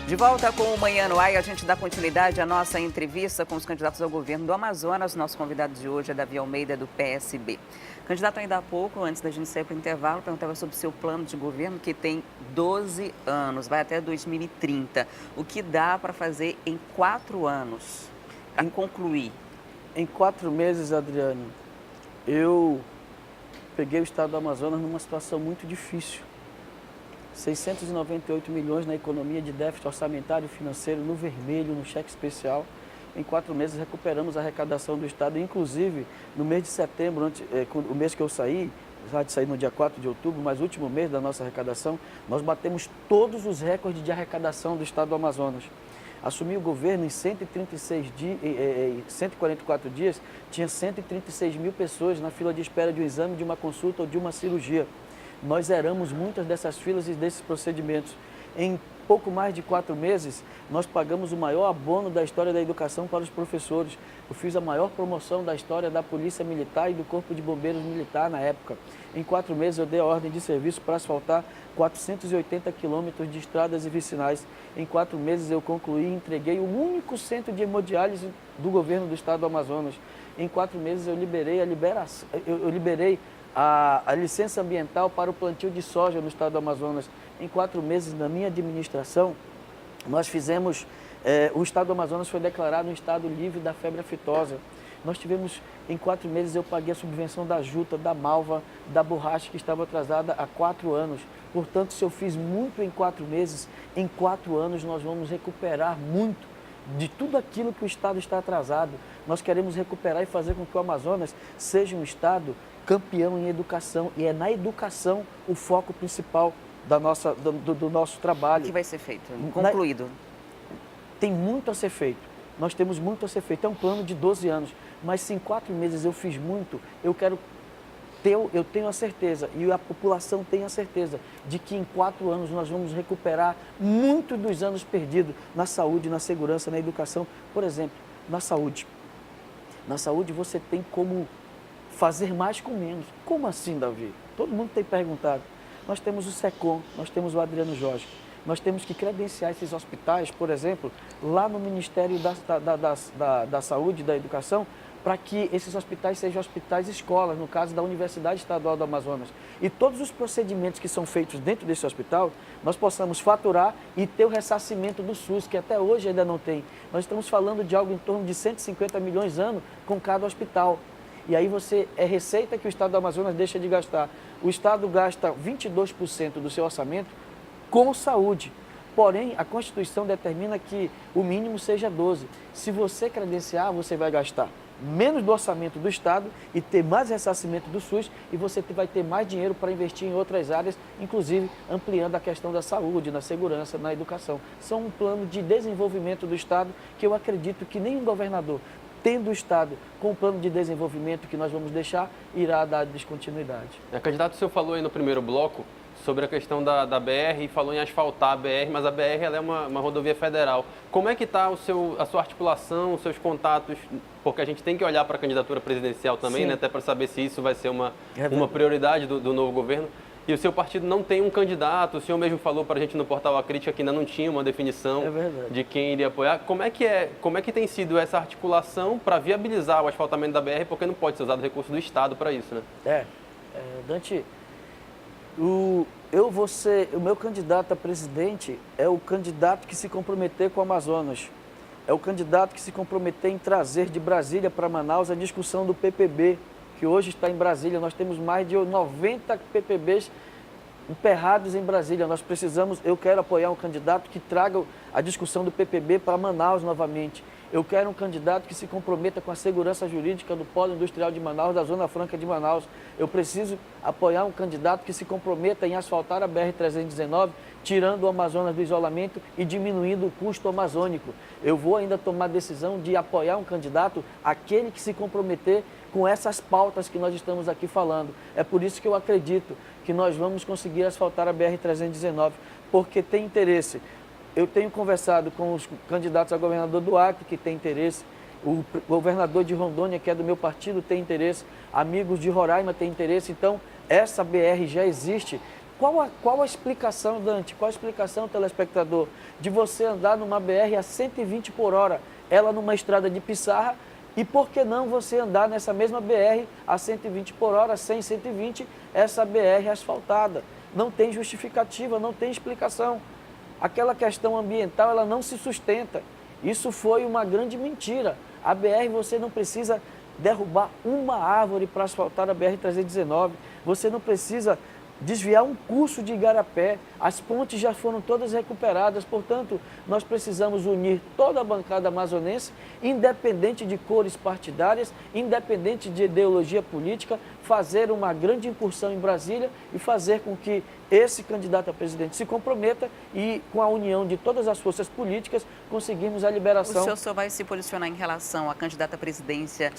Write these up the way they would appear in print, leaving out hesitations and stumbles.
De volta com o Manhã no Ar, e a gente dá continuidade à nossa entrevista com os candidatos ao governo do Amazonas. Nosso convidado de hoje é Davi Almeida, do PSB. Candidato, ainda há pouco, antes da gente sair para o intervalo, perguntava sobre o seu plano de governo, que tem 12 anos, vai até 2030. O que dá para fazer em 4 anos, para concluir? Em 4 meses, Adriane, eu peguei o estado do Amazonas numa situação muito difícil. 698 milhões na economia de déficit orçamentário e financeiro, no vermelho, no cheque especial. Em 4 meses recuperamos a arrecadação do estado, inclusive no mês de setembro, o mês que eu saí, já de sair no dia 4 de outubro, mas o último mês da nossa arrecadação, nós batemos todos os recordes de arrecadação do estado do Amazonas. Assumi o governo em 144 dias, tinha 136 mil pessoas na fila de espera de um exame, de uma consulta ou de uma cirurgia. Nós zeramos muitas dessas filas e desses procedimentos. Em pouco mais de 4 meses, nós pagamos o maior abono da história da educação para os professores. Eu fiz a maior promoção da história da Polícia Militar e do Corpo de Bombeiros Militar na época. Em 4 meses, eu dei a ordem de serviço para asfaltar 480 quilômetros de estradas e vicinais. Em 4 meses, eu concluí e entreguei o único centro de hemodiálise do governo do estado do Amazonas. Em 4 meses, eu liberei a licença ambiental para o plantio de soja no estado do Amazonas. Em 4 meses, na minha administração, nós fizemos, o estado do Amazonas foi declarado um estado livre da febre aftosa. Nós tivemos, em 4 meses, eu paguei a subvenção da juta, da malva, da borracha, que estava atrasada há 4 anos. Portanto, se eu fiz muito em 4 meses, em 4 anos nós vamos recuperar muito de tudo aquilo que o estado está atrasado. Nós queremos recuperar e fazer com que o Amazonas seja um estado campeão em educação, e é na educação o foco principal do nosso trabalho. O que vai ser feito? Concluído? Tem muito a ser feito. Nós temos muito a ser feito. É um plano de 12 anos, mas se em 4 meses eu fiz muito, eu tenho a certeza, e a população tem a certeza, de que em 4 anos nós vamos recuperar muito dos anos perdidos na saúde, na segurança, na educação. Por exemplo, na saúde. Na saúde você tem como fazer mais com menos. Como assim, Davi? Todo mundo tem perguntado. Nós temos o SECOM, nós temos o Adriano Jorge. Nós temos que credenciar esses hospitais, por exemplo, lá no Ministério da Saúde e da Educação, para que esses hospitais sejam hospitais escolas, no caso da Universidade Estadual do Amazonas. E todos os procedimentos que são feitos dentro desse hospital, nós possamos faturar e ter o ressarcimento do SUS, que até hoje ainda não tem. Nós estamos falando de algo em torno de 150 milhões ano com cada hospital. E aí é receita que o estado do Amazonas deixa de gastar. O estado gasta 22% do seu orçamento com saúde. Porém, a Constituição determina que o mínimo seja 12%. Se você credenciar, você vai gastar menos do orçamento do estado e ter mais ressarcimento do SUS, e você vai ter mais dinheiro para investir em outras áreas, inclusive ampliando a questão da saúde, na segurança, na educação. São um plano de desenvolvimento do estado que eu acredito que nenhum governador, tendo o estado com o plano de desenvolvimento que nós vamos deixar, irá dar descontinuidade. Candidato, o senhor falou aí no primeiro bloco sobre a questão da BR e falou em asfaltar a BR, mas a BR ela é uma rodovia federal. Como é que está a sua articulação, os seus contatos? Porque a gente tem que olhar para a candidatura presidencial também, né, até para saber se isso vai ser uma prioridade do novo governo. E o seu partido não tem um candidato, o senhor mesmo falou para a gente no portal A Crítica que ainda não tinha uma definição de quem iria apoiar. Como é que tem sido essa articulação para viabilizar o asfaltamento da BR, porque não pode ser usado recurso do Estado para isso, né? Dante, o meu candidato a presidente é o candidato que se comprometer com o Amazonas. É o candidato que se comprometer em trazer de Brasília para Manaus a discussão do PPB, que hoje está em Brasília. Nós temos mais de 90 PPBs emperrados em Brasília. Eu quero apoiar um candidato que traga a discussão do PPB para Manaus novamente. Eu quero um candidato que se comprometa com a segurança jurídica do Polo Industrial de Manaus, da Zona Franca de Manaus. Eu preciso apoiar um candidato que se comprometa em asfaltar a BR-319, tirando o Amazonas do isolamento e diminuindo o custo amazônico. Eu vou ainda tomar a decisão de apoiar um candidato, aquele que se comprometer com essas pautas que nós estamos aqui falando. É por isso que eu acredito que nós vamos conseguir asfaltar a BR-319, porque tem interesse. Eu tenho conversado com os candidatos a governador do Acre, que tem interesse, o governador de Rondônia, que é do meu partido, tem interesse, amigos de Roraima têm interesse. Então, essa BR já existe, Qual a explicação, Dante, qual a explicação, telespectador, de você andar numa BR a 120 por hora, ela numa estrada de pissarra, e por que não você andar nessa mesma BR a 120 por hora, 100, 120, essa BR asfaltada? Não tem justificativa, não tem explicação. Aquela questão ambiental, ela não se sustenta. Isso foi uma grande mentira. A BR, você não precisa derrubar uma árvore para asfaltar a BR-319, você não precisa desviar um curso de igarapé, as pontes já foram todas recuperadas, portanto, nós precisamos unir toda a bancada amazonense, independente de cores partidárias, independente de ideologia política, fazer uma grande incursão em Brasília e fazer com que esse candidato a presidente se comprometa e, com a união de todas as forças políticas, conseguimos a liberação. O senhor só vai se posicionar em relação à candidata à presidência no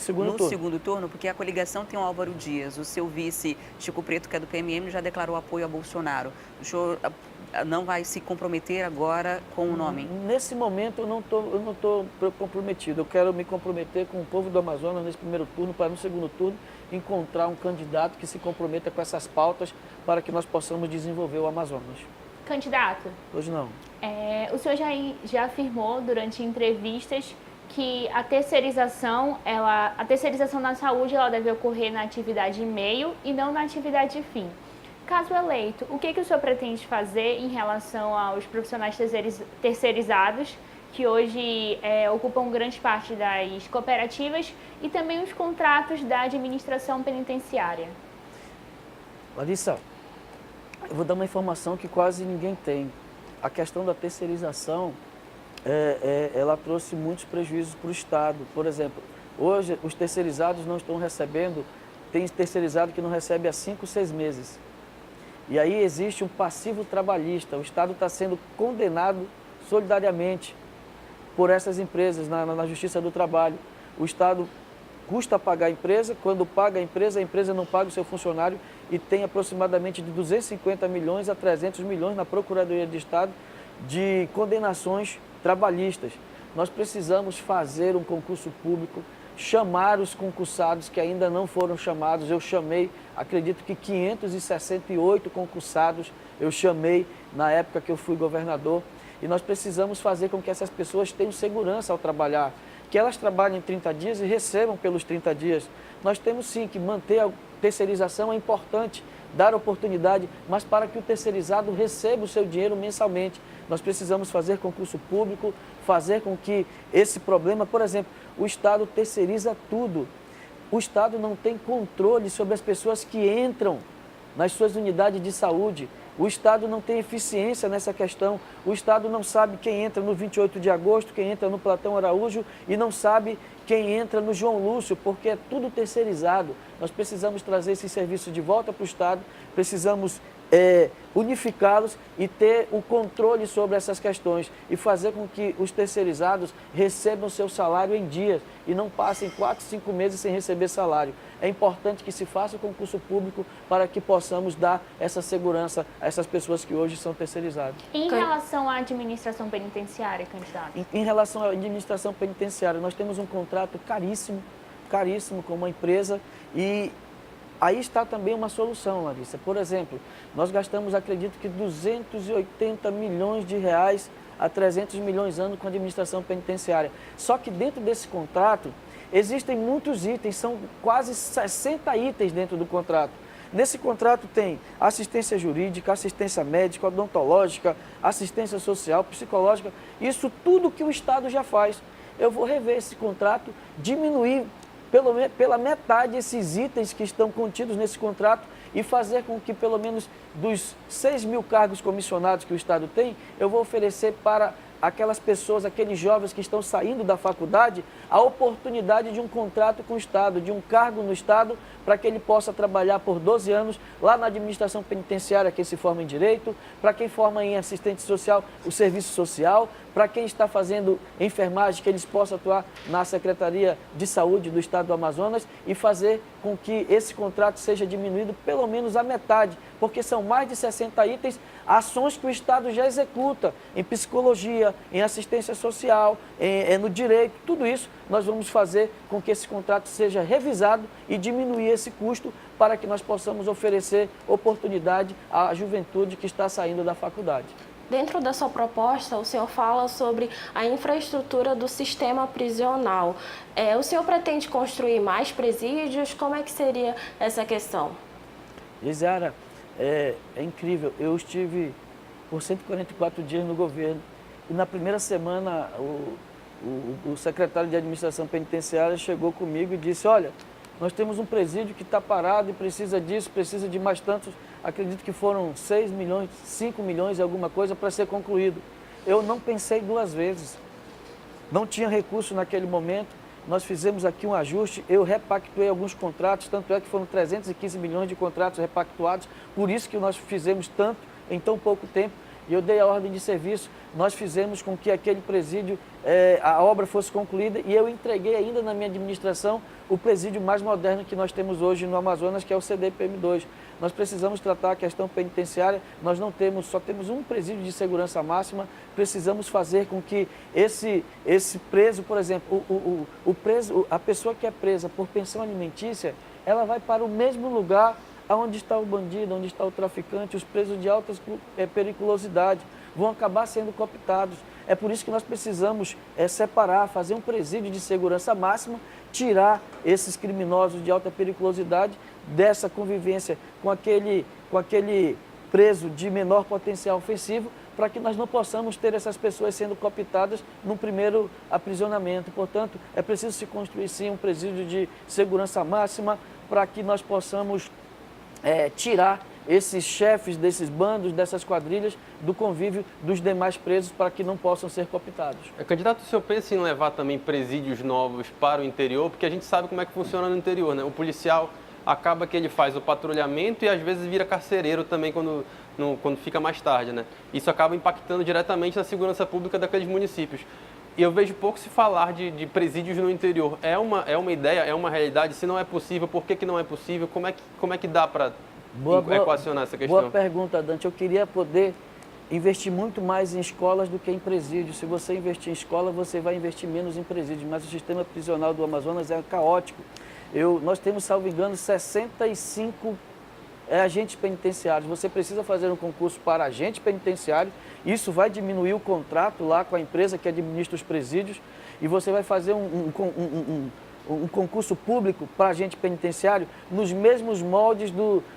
segundo turno, porque a coligação tem o Álvaro Dias, o seu vice Chico Preto, que é do PMM, já declarou apoio a Bolsonaro. O senhor não vai se comprometer agora com o nome? Nesse momento eu não estou comprometido. Eu quero me comprometer com o povo do Amazonas nesse primeiro turno, para no segundo turno encontrar um candidato que se comprometa com essas pautas para que nós possamos desenvolver o Amazonas. Candidato? Hoje não. O senhor já afirmou durante entrevistas que a terceirização na saúde ela deve ocorrer na atividade meio e não na atividade fim. Caso eleito, o que o senhor pretende fazer em relação aos profissionais terceirizados, que hoje ocupam grande parte das cooperativas, e também os contratos da administração penitenciária? Larissa, eu vou dar uma informação que quase ninguém tem. A questão da terceirização, ela trouxe muitos prejuízos para o Estado. Por exemplo, hoje os terceirizados não estão recebendo, tem terceirizado que não recebe há 5, 6 meses. E aí existe um passivo trabalhista, o Estado está sendo condenado solidariamente por essas empresas na Justiça do Trabalho. O Estado custa pagar a empresa, quando paga a empresa não paga o seu funcionário e tem aproximadamente de 250 milhões a 300 milhões na Procuradoria de Estado de condenações trabalhistas. Nós precisamos fazer um concurso público, chamar os concursados que ainda não foram chamados. Eu chamei, acredito que 568 concursados, eu chamei na época que eu fui governador. E nós precisamos fazer com que essas pessoas tenham segurança ao trabalhar, que elas trabalhem 30 dias e recebam pelos 30 dias. Nós temos sim que manter a terceirização, é importante dar oportunidade, mas para que o terceirizado receba o seu dinheiro mensalmente. Nós precisamos fazer concurso público, fazer com que esse problema, por exemplo, o Estado terceiriza tudo. O Estado não tem controle sobre as pessoas que entram nas suas unidades de saúde. O Estado não tem eficiência nessa questão. O Estado não sabe quem entra no 28 de agosto, quem entra no Platão Araújo e não sabe quem entra no João Lúcio, porque é tudo terceirizado. Nós precisamos trazer esse serviço de volta para o Estado, precisamos unificá-los e ter o controle sobre essas questões e fazer com que os terceirizados recebam seu salário em dias e não passem 4, 5 meses sem receber salário. É importante que se faça o concurso público para que possamos dar essa segurança a essas pessoas que hoje são terceirizadas. Em relação à administração penitenciária, candidato? Em relação à administração penitenciária, nós temos um contrato caríssimo com uma empresa e aí está também uma solução, Larissa. Por exemplo, nós gastamos, acredito que 280 milhões de reais a 300 milhões ano com a administração penitenciária. Só que dentro desse contrato existem muitos itens, são quase 60 itens dentro do contrato. Nesse contrato tem assistência jurídica, assistência médica, odontológica, assistência social, psicológica, isso tudo que o Estado já faz. Eu vou rever esse contrato, diminuir pela metade esses itens que estão contidos nesse contrato e fazer com que pelo menos dos 6 mil cargos comissionados que o Estado tem, eu vou oferecer para aquelas pessoas, aqueles jovens que estão saindo da faculdade, a oportunidade de um contrato com o Estado, de um cargo no Estado, para que ele possa trabalhar por 12 anos lá na administração penitenciária, quem se forma em direito, para quem forma em assistente social, o serviço social, para quem está fazendo enfermagem, que eles possam atuar na Secretaria de Saúde do Estado do Amazonas e fazer com que esse contrato seja diminuído pelo menos a metade, porque são mais de 60 itens, ações que o Estado já executa em psicologia, em assistência social, no direito, tudo isso nós vamos fazer com que esse contrato seja revisado e diminuir esse custo para que nós possamos oferecer oportunidade à juventude que está saindo da faculdade. Dentro da sua proposta, o senhor fala sobre a infraestrutura do sistema prisional. O senhor pretende construir mais presídios? Como é que seria essa questão? Gisara, é incrível. Eu estive por 144 dias no governo e na primeira semana o secretário de administração penitenciária chegou comigo e disse: olha, nós temos um presídio que está parado e precisa disso, precisa de mais tantos. Acredito que foram 6 milhões, 5 milhões e alguma coisa para ser concluído. Eu não pensei duas vezes. Não tinha recurso naquele momento. Nós fizemos aqui um ajuste, eu repactuei alguns contratos, tanto é que foram 315 milhões de contratos repactuados, por isso que nós fizemos tanto em tão pouco tempo. E eu dei a ordem de serviço, nós fizemos com que aquele presídio, a obra fosse concluída e eu entreguei ainda na minha administração o presídio mais moderno que nós temos hoje no Amazonas, que é o CDPM2. Nós precisamos tratar a questão penitenciária, nós não temos, só temos um presídio de segurança máxima, precisamos fazer com que esse preso, por exemplo, a pessoa que é presa por pensão alimentícia, ela vai para o mesmo lugar onde está o bandido, onde está o traficante, os presos de alta periculosidade vão acabar sendo cooptados. É por isso que nós precisamos separar, fazer um presídio de segurança máxima, tirar esses criminosos de alta periculosidade dessa convivência com aquele preso de menor potencial ofensivo, para que nós não possamos ter essas pessoas sendo cooptadas num primeiro aprisionamento. Portanto, é preciso se construir sim um presídio de segurança máxima para que nós possamos tirar esses chefes desses bandos, dessas quadrilhas, do convívio dos demais presos para que não possam ser cooptados. Candidato, o senhor pensa em levar também presídios novos para o interior? Porque a gente sabe como é que funciona no interior, né? O policial acaba que ele faz o patrulhamento e às vezes vira carcereiro também quando fica mais tarde, né? Isso acaba impactando diretamente na segurança pública daqueles municípios. E eu vejo pouco se falar de presídios no interior. É uma ideia, é uma realidade? Se não é possível, por que não é possível? Como é que dá para equacionar essa questão? Boa pergunta, Dante. Eu queria poder investir muito mais em escolas do que em presídios. Se você investir em escola, você vai investir menos em presídios. Mas o sistema prisional do Amazonas é caótico. Nós temos, salvo engano, 65 agentes penitenciários. Você precisa fazer um concurso para agente penitenciário. Isso vai diminuir o contrato lá com a empresa que administra os presídios. E você vai fazer um concurso público para agente penitenciário nos mesmos moldes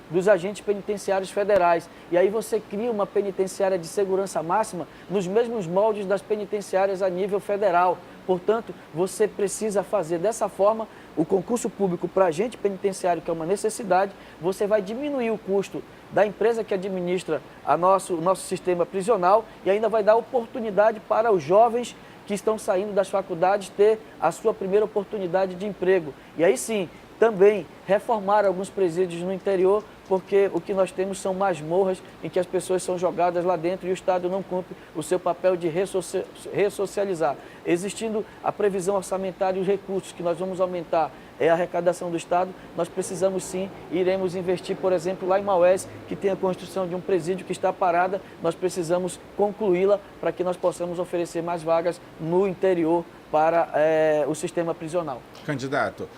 dos agentes penitenciários federais. E aí você cria uma penitenciária de segurança máxima nos mesmos moldes das penitenciárias a nível federal. Portanto, você precisa fazer dessa forma o concurso público para agente penitenciário, que é uma necessidade. Você vai diminuir o custo da empresa que administra o nosso sistema prisional e ainda vai dar oportunidade para os jovens que estão saindo das faculdades ter a sua primeira oportunidade de emprego. E aí sim, também reformar alguns presídios no interior, porque o que nós temos são masmorras em que as pessoas são jogadas lá dentro e o Estado não cumpre o seu papel de ressocializar. Existindo a previsão orçamentária e os recursos que nós vamos aumentar a arrecadação do Estado, nós precisamos sim, iremos investir, por exemplo, lá em Maués, que tem a construção de um presídio que está parada, nós precisamos concluí-la para que nós possamos oferecer mais vagas no interior para o sistema prisional. Candidato,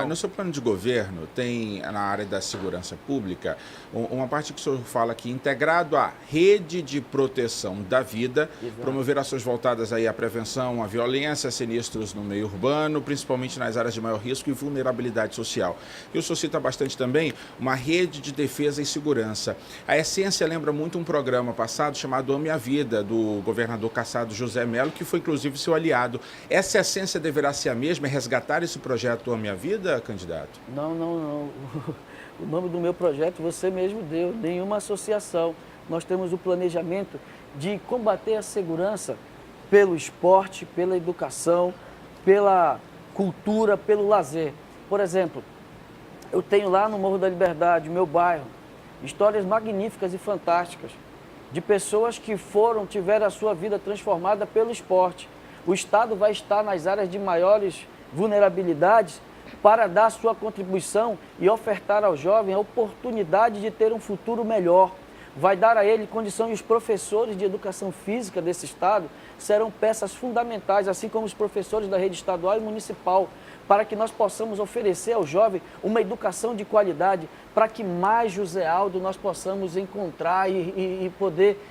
no seu plano de governo tem na área da segurança pública uma parte que o senhor fala que integrado à rede de proteção da vida, exato, promover ações voltadas aí à prevenção, à violência, sinistros no meio urbano, principalmente nas áreas de maior risco e vulnerabilidade social. E o senhor cita bastante também uma rede de defesa e segurança. A essência lembra muito um programa passado chamado Ame a Vida, do governador cassado José Melo, que foi inclusive seu aliado. Essa essência deverá ser a mesma, é resgatar esse projeto Ame a Vida, candidato? Não. O nome do meu projeto você mesmo deu, nenhuma associação. Nós temos o planejamento de combater a segurança pelo esporte, pela educação, pela cultura, pelo lazer. Por exemplo, eu tenho lá no Morro da Liberdade, meu bairro, histórias magníficas e fantásticas de pessoas que tiveram a sua vida transformada pelo esporte. O Estado vai estar nas áreas de maiores vulnerabilidades para dar sua contribuição e ofertar ao jovem a oportunidade de ter um futuro melhor. Vai dar a ele condição, e os professores de educação física desse estado serão peças fundamentais, assim como os professores da rede estadual e municipal, para que nós possamos oferecer ao jovem uma educação de qualidade, para que mais José Aldo nós possamos encontrar e poder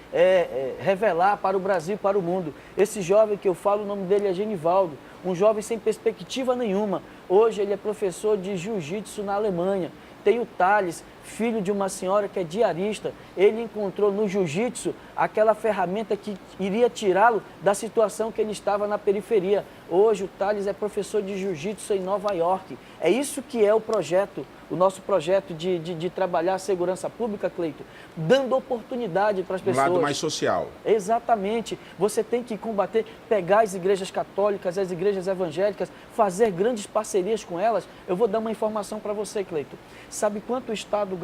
revelar para o Brasil e para o mundo. Esse jovem que eu falo, o nome dele é Genivaldo, um jovem sem perspectiva nenhuma. Hoje ele é professor de jiu-jitsu na Alemanha. Tem o Thales, filho de uma senhora que é diarista. Ele encontrou no jiu-jitsu aquela ferramenta que iria tirá-lo da situação que ele estava na periferia. Hoje o Thales é professor de jiu-jitsu em Nova York. É isso que é o projeto, o nosso projeto de trabalhar a segurança pública, Cleito, dando oportunidade para as pessoas. Um lado mais social. Exatamente. Você tem que combater, pegar as igrejas católicas, as igrejas evangélicas, fazer grandes parcerias com elas. Eu vou dar uma informação para você, Cleito. Sabe quanto o Estado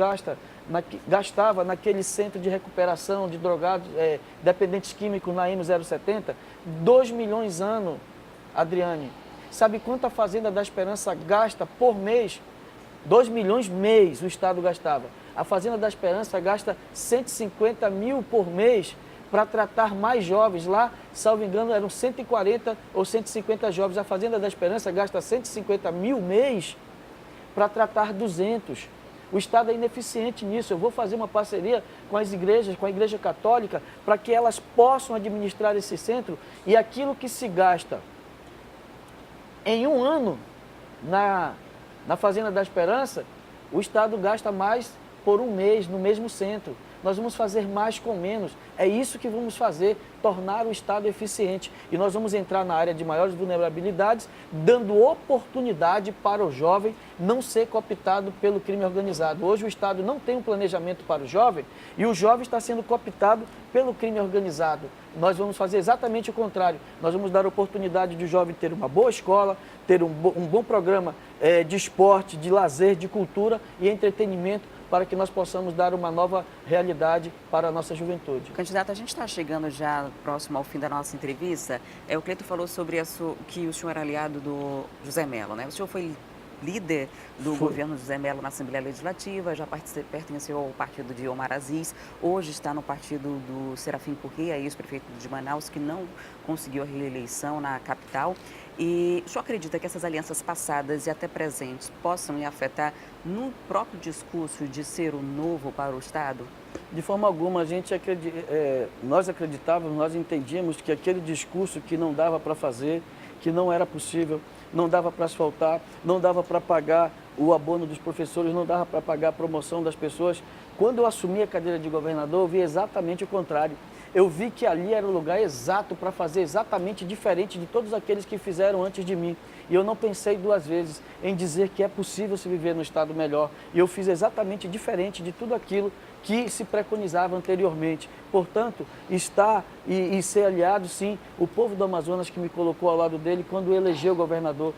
gastava naquele centro de recuperação de drogados, dependentes químicos na M070? 2 milhões ano, Adriane. Sabe quanto a Fazenda da Esperança gasta por mês? 2 milhões mês o Estado gastava. A Fazenda da Esperança gasta 150 mil por mês para tratar mais jovens. Lá, salvo engano, eram 140 ou 150 jovens. A Fazenda da Esperança gasta 150 mil mês para tratar 200. O Estado é ineficiente nisso. Eu vou fazer uma parceria com as igrejas, com a Igreja Católica, para que elas possam administrar esse centro, e aquilo que se gasta em um ano na Fazenda da Esperança, o Estado gasta mais por um mês no mesmo centro. Nós vamos fazer mais com menos. É isso que vamos fazer, tornar o Estado eficiente. E nós vamos entrar na área de maiores vulnerabilidades, dando oportunidade para o jovem não ser cooptado pelo crime organizado. Hoje o Estado não tem um planejamento para o jovem e o jovem está sendo cooptado pelo crime organizado. Nós vamos fazer exatamente o contrário. Nós vamos dar oportunidade de o jovem ter uma boa escola, ter um bom programa de esporte, de lazer, de cultura e entretenimento, para que nós possamos dar uma nova realidade para a nossa juventude. Candidato, a gente está chegando já próximo ao fim da nossa entrevista. O Cleito falou sobre que o senhor é aliado do José Mello, né? O senhor foi líder do governo José Mello na Assembleia Legislativa, já pertenceu ao partido de Omar Aziz, hoje está no partido do Serafim Corrêa, ex-prefeito de Manaus, que não conseguiu a reeleição na capital. E o senhor acredita que essas alianças passadas e até presentes possam afetar no próprio discurso de ser o novo para o Estado? De forma alguma, nós acreditávamos, nós entendíamos que aquele discurso que não dava para fazer, que não era possível, não dava para asfaltar, não dava para pagar o abono dos professores, não dava para pagar a promoção das pessoas. Quando eu assumi a cadeira de governador, eu vi exatamente o contrário. Eu vi que ali era o lugar exato para fazer exatamente diferente de todos aqueles que fizeram antes de mim. E eu não pensei duas vezes em dizer que é possível se viver num estado melhor. E eu fiz exatamente diferente de tudo aquilo que se preconizava anteriormente. Portanto, estar e ser aliado, sim, o povo do Amazonas que me colocou ao lado dele quando elegeu o governador.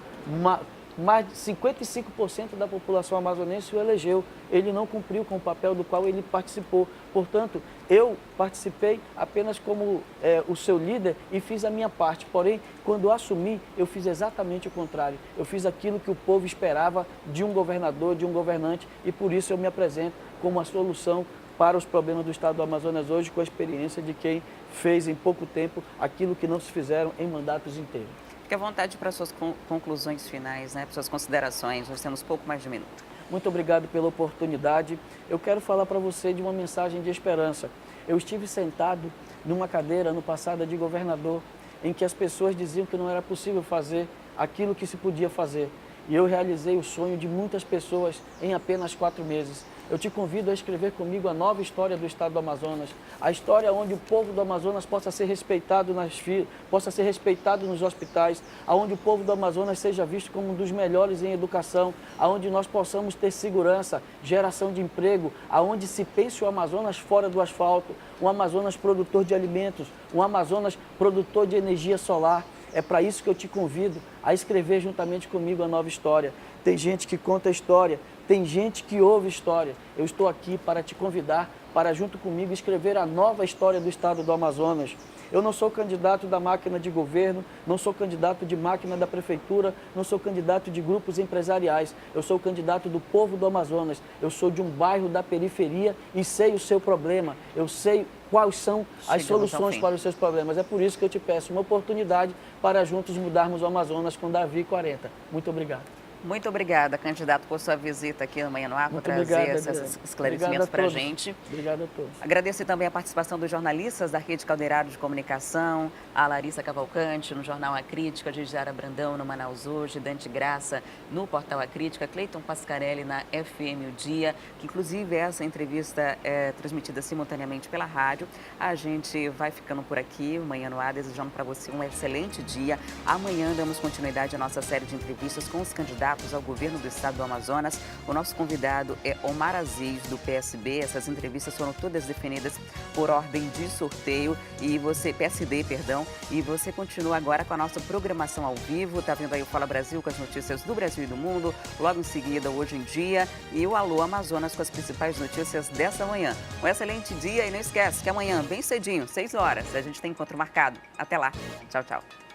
Mais de 55% da população amazonense o elegeu. Ele não cumpriu com o papel do qual ele participou. Portanto, eu participei apenas como o seu líder e fiz a minha parte. Porém, quando eu assumi, eu fiz exatamente o contrário. Eu fiz aquilo que o povo esperava de um governador, de um governante, e por isso eu me apresento como a solução para os problemas do estado do Amazonas hoje, com a experiência de quem fez em pouco tempo aquilo que não se fizeram em mandatos inteiros. Fique à vontade para suas conclusões finais, né, para suas considerações. Nós temos pouco mais de um minuto. Muito obrigado pela oportunidade. Eu quero falar para você de uma mensagem de esperança. Eu estive sentado numa cadeira no passado de governador, em que as pessoas diziam que não era possível fazer aquilo que se podia fazer. E eu realizei o sonho de muitas pessoas em apenas 4 meses. Eu te convido a escrever comigo a nova história do estado do Amazonas, a história onde o povo do Amazonas possa ser respeitado possa ser respeitado nos hospitais, aonde o povo do Amazonas seja visto como um dos melhores em educação, aonde nós possamos ter segurança, geração de emprego, aonde se pense o Amazonas fora do asfalto, um Amazonas produtor de alimentos, um Amazonas produtor de energia solar. É para isso que eu te convido a escrever juntamente comigo a nova história. Tem gente que conta a história Tem gente que ouve história. Eu estou aqui para te convidar para, junto comigo, escrever a nova história do estado do Amazonas. Eu não sou candidato da máquina de governo, não sou candidato de máquina da prefeitura, não sou candidato de grupos empresariais. Eu sou candidato do povo do Amazonas. Eu sou de um bairro da periferia e sei o seu problema. Eu sei quais são as soluções para os seus problemas. É por isso que eu te peço uma oportunidade para juntos mudarmos o Amazonas com Davi 40. Muito obrigado. Muito obrigada, candidato, por sua visita aqui no Manhã no Ar, por trazer esses esclarecimentos para a gente. Obrigado a todos. Agradeço também a participação dos jornalistas da Rede Caldeirado de Comunicação, a Larissa Cavalcante, no Jornal A Crítica, Gigiara Brandão, no Manaus Hoje, Dante Graça, no Portal A Crítica, Cleiton Pascarelli, na FM O Dia, que inclusive essa entrevista é transmitida simultaneamente pela rádio. A gente vai ficando por aqui, Manhã no Ar, desejando para você um excelente dia. Amanhã damos continuidade à nossa série de entrevistas com os candidatos ao governo do estado do Amazonas. O nosso convidado é Omar Aziz, do PSB. Essas entrevistas foram todas definidas por ordem de sorteio PSD, e você continua agora com a nossa programação ao vivo. Tá vendo aí o Fala Brasil com as notícias do Brasil e do mundo, logo em seguida Hoje em Dia e o Alô Amazonas com as principais notícias dessa manhã. Um excelente dia e não esquece que amanhã, bem cedinho, 6 horas, a gente tem encontro marcado. Até lá. Tchau, tchau.